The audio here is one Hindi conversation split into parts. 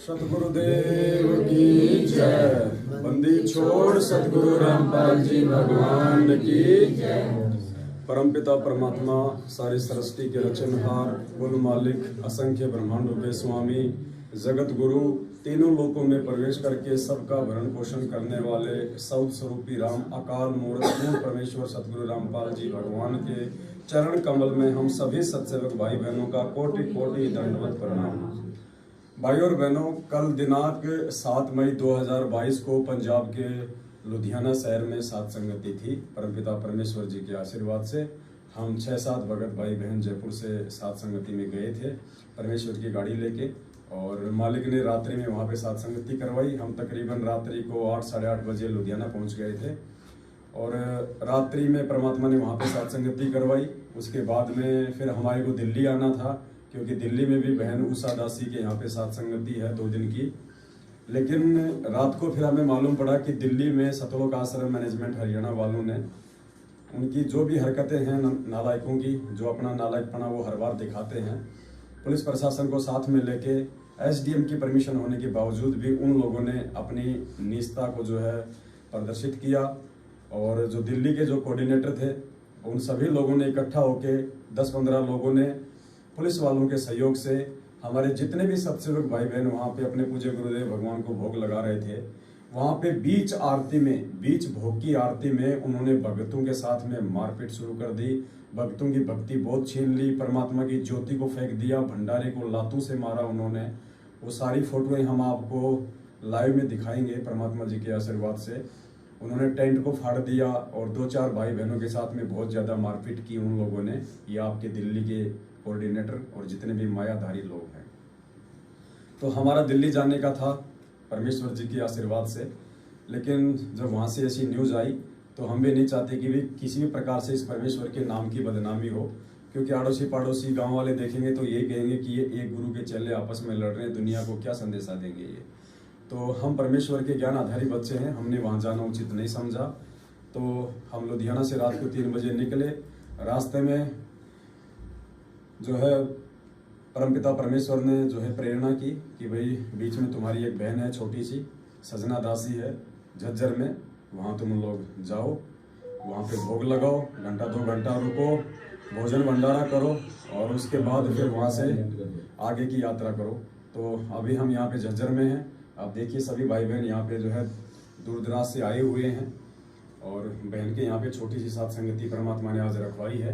सतगुरुदेव की जय। बंदी छोड़ सतगुरु रामपाल जी भगवान की जय। परमपिता परमात्मा सारी सृष्टि के रचनहार, कुल मालिक, असंख्य ब्रह्मांडों के स्वामी, जगत गुरु, तीनों लोकों में प्रवेश करके सबका भरण पोषण करने वाले सौद स्वरूपी राम अकाल मूर्त पूर्ण परमेश्वर सतगुरु रामपाल जी भगवान के चरण कमल में हम सभी सत्सेवक भाई बहनों का कोटि कोटि दंडवत प्रणाम। भाई और बहनों, कल दिनांक 7 मई 2022 को पंजाब के लुधियाना शहर में सात संगति थी। परमपिता परमेश्वर जी के आशीर्वाद से हम 6-7 भगत भाई बहन जयपुर से सात संगति में गए थे परमेश्वर की गाड़ी लेके, और मालिक ने रात्रि में वहाँ पे सात संगति करवाई। हम तकरीबन रात्रि को 8-8:30 बजे लुधियाना पहुँच गए थे और रात्रि में परमात्मा ने वहाँ पे सात संगति करवाई। उसके बाद में फिर हमारे को दिल्ली आना था, क्योंकि दिल्ली में भी बहन उषा दासी के यहाँ पे सात संगति है 2 दिन की। लेकिन रात को फिर हमें मालूम पड़ा कि दिल्ली में सतलोक आश्रम मैनेजमेंट हरियाणा वालों ने उनकी जो भी हरकतें हैं नालायकों की, जो अपना नालायकपना वो हर बार दिखाते हैं, पुलिस प्रशासन को साथ में लेके एसडीएम की परमिशन होने के बावजूद भी उन लोगों ने अपनी नीचता को जो है प्रदर्शित किया। और जो दिल्ली के जो कोऑर्डिनेटर थे उन सभी लोगों ने इकट्ठा होके 10-15 लोगों ने पुलिस वालों के सहयोग से हमारे जितने भी सत्सेवक भाई बहन वहाँ पे अपने पूज्य गुरुदेव भगवान को भोग लगा रहे थे, वहाँ पे बीच आरती में, बीच भोग की आरती में उन्होंने भक्तों के साथ में मारपीट शुरू कर दी। भक्तों की भक्ति बहुत छीन ली, परमात्मा की ज्योति को फेंक दिया, भंडारे को लातों से मारा उन्होंने। वो सारी फोटोएं हम आपको लाइव में दिखाएंगे परमात्मा जी के आशीर्वाद से। उन्होंने टेंट को फाड़ दिया और 2-4 भाई बहनों के साथ में बहुत ज़्यादा मारपीट की उन लोगों ने। ये आपके दिल्ली के कोऑर्डिनेटर और जितने भी मायाधारी लोग हैं। तो हमारा दिल्ली जाने का था परमेश्वर जी के आशीर्वाद से, लेकिन जब वहाँ से ऐसी न्यूज़ आई तो हम भी नहीं चाहते कि भी किसी भी प्रकार से इस परमेश्वर के नाम की बदनामी हो, क्योंकि आड़ोसी पड़ोसी गांव वाले देखेंगे तो ये कहेंगे कि ये एक गुरु के चेले आपस में लड़ रहे हैं, दुनिया को क्या संदेशा देंगे ये। तो हम परमेश्वर के ज्ञान आधारी बच्चे हैं, हमने वहाँ जाना उचित नहीं समझा। तो हम लुधियाना से रात को 3 बजे निकले। रास्ते में जो है परमपिता परमेश्वर ने जो है प्रेरणा की कि भाई बीच में तुम्हारी एक बहन है छोटी सी, सजना दासी है झज्जर में, वहाँ तुम लोग जाओ, वहाँ पे भोग लगाओ, 1-2 घंटा रुको, भोजन भंडारा करो और उसके बाद फिर वहाँ से आगे की यात्रा करो। तो अभी हम यहाँ पे झज्जर में हैं। आप देखिए सभी भाई बहन यहाँ पे जो है दूर दराज से आए हुए हैं और बहन के यहाँ पे छोटी सी सात संगति परमात्मा ने आज रखवाई है।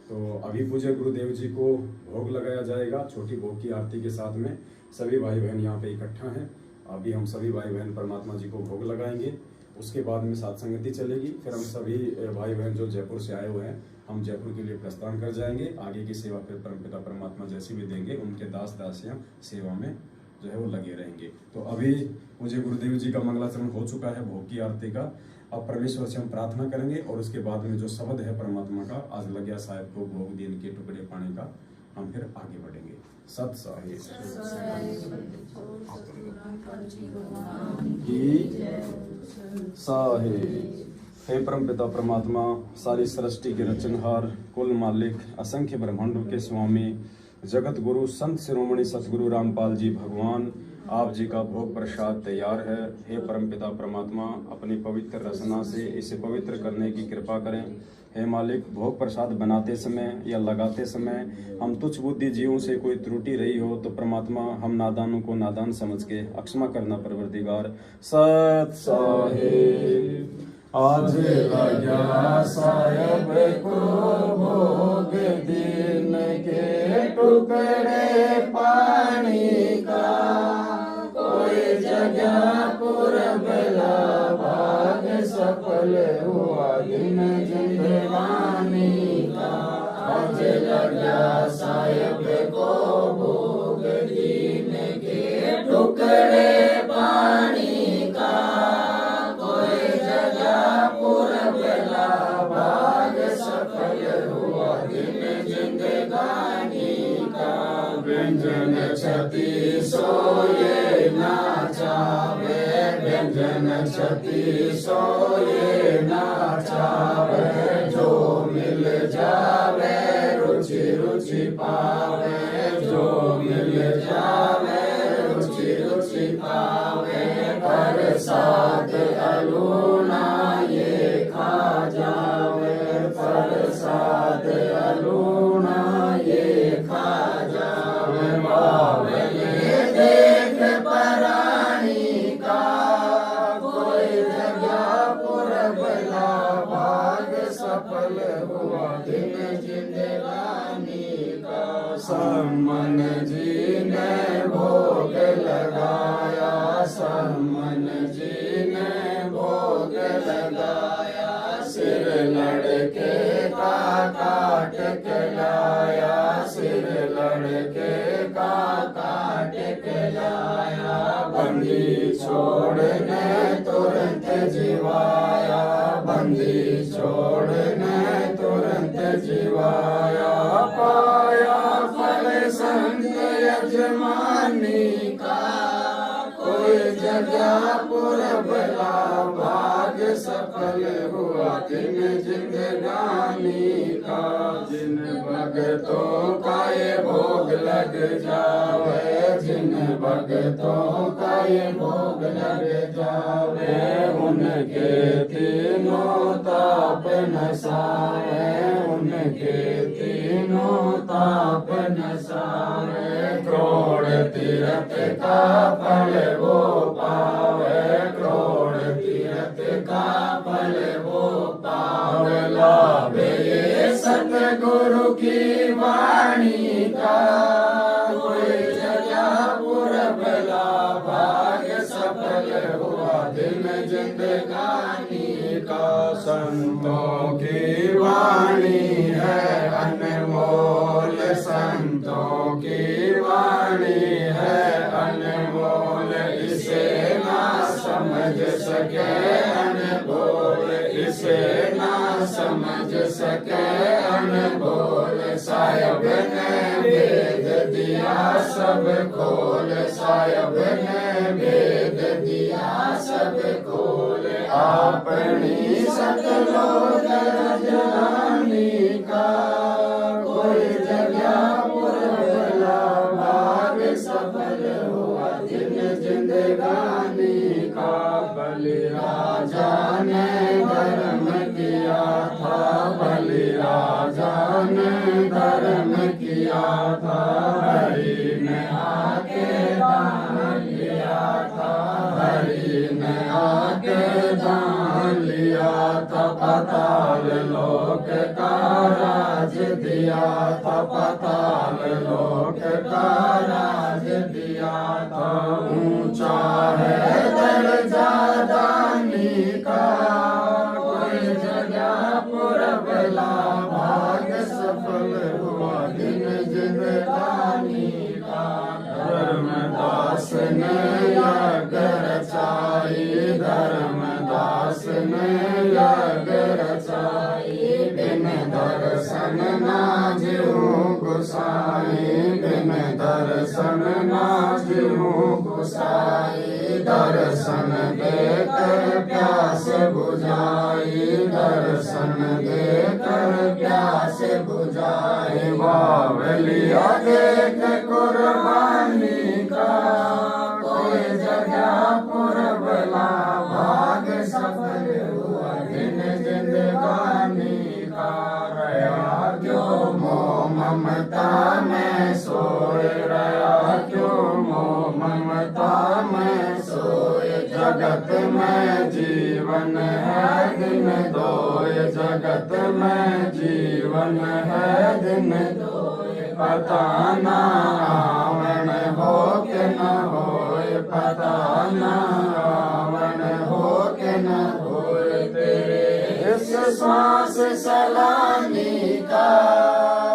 तो अभी पूज्य गुरुदेव जी को भोग लगाया जाएगा छोटी भोग की आरती के साथ में। सभी भाई बहन यहाँ पे इकट्ठा हैं। अभी हम सभी भाई बहन परमात्मा जी को भोग लगाएंगे, उसके बाद में सात संगति चलेगी। फिर हम सभी भाई बहन जो जयपुर से आए हुए हैं, हम जयपुर के लिए प्रस्थान कर जाएंगे। आगे की सेवा फिर परमपिता परमात्मा जैसी भी देंगे, उनके दास दासियाँ सेवा में जो है वो लगे रहेंगे। तो अभी मुझे गुरुदेव जी का मंगलाचरण हो चुका है भोग की आरती का। अब परमेश्वर से हम प्रार्थना करेंगे और उसके बाद में जो शब्द है परमात्मा का, आज लग्या साहेब को भोग दिन के टुकड़े पाने का, हम फिर आगे बढ़ेंगे। सत साहिब साहिब। हे परमपिता परमात्मा सारी सृष्टि के रचनहार, कुल मालिक, असंख्य ब्रह्मांडों के स्वामी, जगत गुरु संत शिरोमणि सतगुरु रामपाल जी भगवान, आप जी का भोग प्रसाद तैयार है। हे परमपिता परमात्मा अपनी पवित्र रचना से इसे पवित्र करने की कृपा करें। हे मालिक, भोग प्रसाद बनाते समय या लगाते समय हम तुच्छ बुद्धि जीवों से कोई त्रुटि रही हो तो परमात्मा हम नादानों को नादान समझ के अक्षमा करना परवरदिगार। सत साहिब। आज लग्या साहेब को भोग दिन के टुकड़े पानी का, कोई जगह पुरबला भाग सफल हुआ दिन जिंदगानी का। आज लग्या साहेब को भोग दिन के टुकड़े पानी का, भाग सफल हुआ दिन जिंदगानी का। व्यंजन छति सोए नाचावे, व्यंजन छति सोए नाचावे, जो मिल जावे रुचि रुचि पावे, जो मिल जावे रुचि रुचि प्रसाद अलूना ये खा जावे, प्रसाद अलूना ये खा जावे। बावले देख परानी का, कोई जगह पुरबला भाग सफल हुआ दिन जिंदगानी का। सम्मन जी ने भोग लगाया, सम्मन जी ने भोग लगाया। सिर लड़के का काट के लाया, सिर लड़के का काट के लाया। बंदी छोड़ने तुरंत जीवाया, बंदी छोड़ने तुरंत जीवाया। पाया फल संत यजमानी का, कोई जगह पुरबला भाग सफल हुआ दिन जिंदगानी का। जिन भगतों का ये भोग लग जावे, जिन भगतों का ये भोग लग जावे। उनके तीनों ताप नसावे, उनके तीनों ताप नसावे। करोड़ तीरथ का फल वो पावे, करोड़ तीरथ का फल वो पावे। लाभ ये सतगुरु की वाणी का, कोई जगह पुरबला भाग सफल हुआ दिन जिंदगानी का। संतों की वाणी है अनमोल, संतों की वाणी है अनमोल। इसे ना समझ सके अनमोल, इसे ना समझ सके अनमोल। साहिब ने भेद दिया सब खोल, साहिब ने भेद दिया सब खोल। अपनी सतलोक राजधानी का, कोई जगह पुरबला भाग सफल हुआ दिन जिंदगानी का। बलि राजा ने धर्म किया था, बलि राजा ने धर्म किया था। हरि ने आके दान लिया था, हरि ने आके दान लिया था। पाताल लोक का राज दिया था, पाताल लोक का राज दिया था। ऊंचा है दर्जा दानी का, कोई जगह पुरबला भाग सफल हुआ दिन जिंदगानी का। धर्मदास ने यज्ञ रचाई, धर्मदास ने यज्ञ रचाई। बिन दर्शन ना जीऊं गुसाई, बिन दर्शन ना जीऊं गुसाई। दर्शन देकर प्यास बुझाई, दर्शन देकर प्यास बुझाई। बावलिया देख कुर्बानी का, कोई जगह पुरबला भाग सफल हुआ दिन जिंदगानी का। रहा क्यों मोह ममता में सोए, रहा क्यों मोह ममता में सोए। जगत में जीवन है दिन दोए, जगत में जीवन है दिन दोए। पता ना आवण हो के न होए, पता ना आवण हो के न होए। तेरे इस श्वास सलामी का,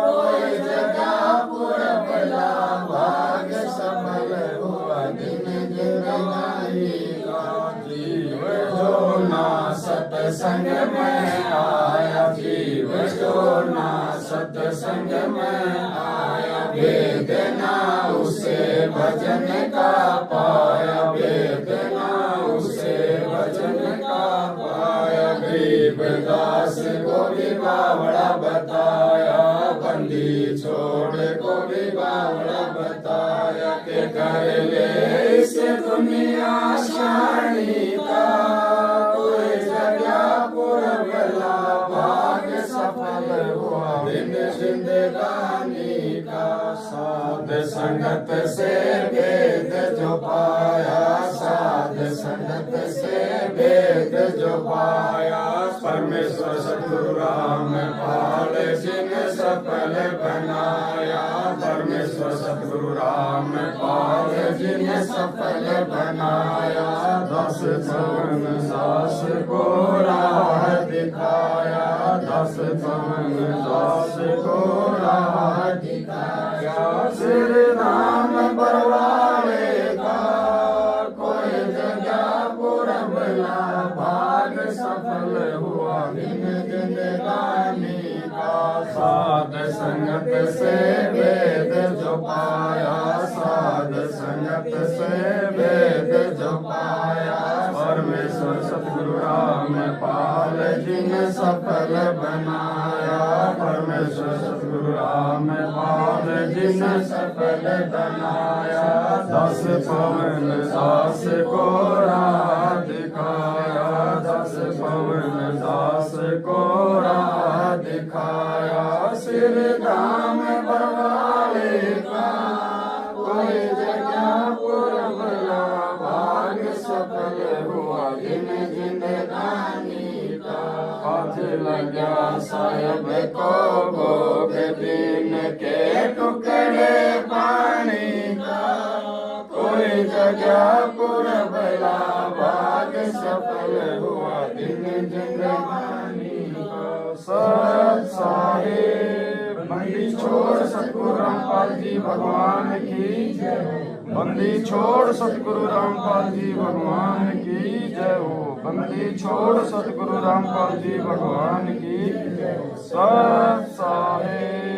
कोई जगह पुरबला भाग सफल हुआ दिन जिंदगानी का। जीव जो ना सत्संग में आया, जीव जो ना सत्संग में आया। वेदना उसे भजन का पाया, वेदना उसे भजन का पाया। गरीबदास को भी बावड़ा बताया, बंदी छोड़ को भी बावड़ा बताया। के कर ले इस दुनिया क्षणिका, कोई जगह पुरबला भाग्य सफल हुआ दिन जिंदगानी का। साध संगत से वेद जो पाया, साध संगत से वेद जो पाया, परमेश्वर सतगुरु राम पाल जिन सफल बनाया, परमेश्वर सतगुरु राम पाल जिन सफल बनाया। 10 भवन दास को राह दिखाया, 10 भवन दास को राह दिखाया। श्री राम बरवाले का कोई जगह पुरबला भाग सफल हुआ दिन जिंदगानी का। साध संगत से वेद जो पाया, साध संगत से वेद जो पाया, परमेश्वर सतगुरु राम पाल जिन सफल बनाया, परमेश्वर सतगुरु राम पाल जिन सफल बनाया। 10 भवन दास को राह दिखाया, 10 भवन दास को राह दिखाया। श्री राम बरवाले का कोई जगह पुरबला भाग सफल हुआ दिन जिंदगानी का। हाथ लगा साहब को भोग दिन के टुकड़े पानी का, कोई जगह पुरबला भाग सफल हुआ दिन जिंदगानी का। सत साहिब बंदी छोड़ सतगुरु रामपाल जी भगवान की जय, बंदी छोड़ सतगुरु रामपाल जी भगवान की जय हो, बंदी छोड़ सतगुरु रामपाल जी भगवान की जय। सत साहिब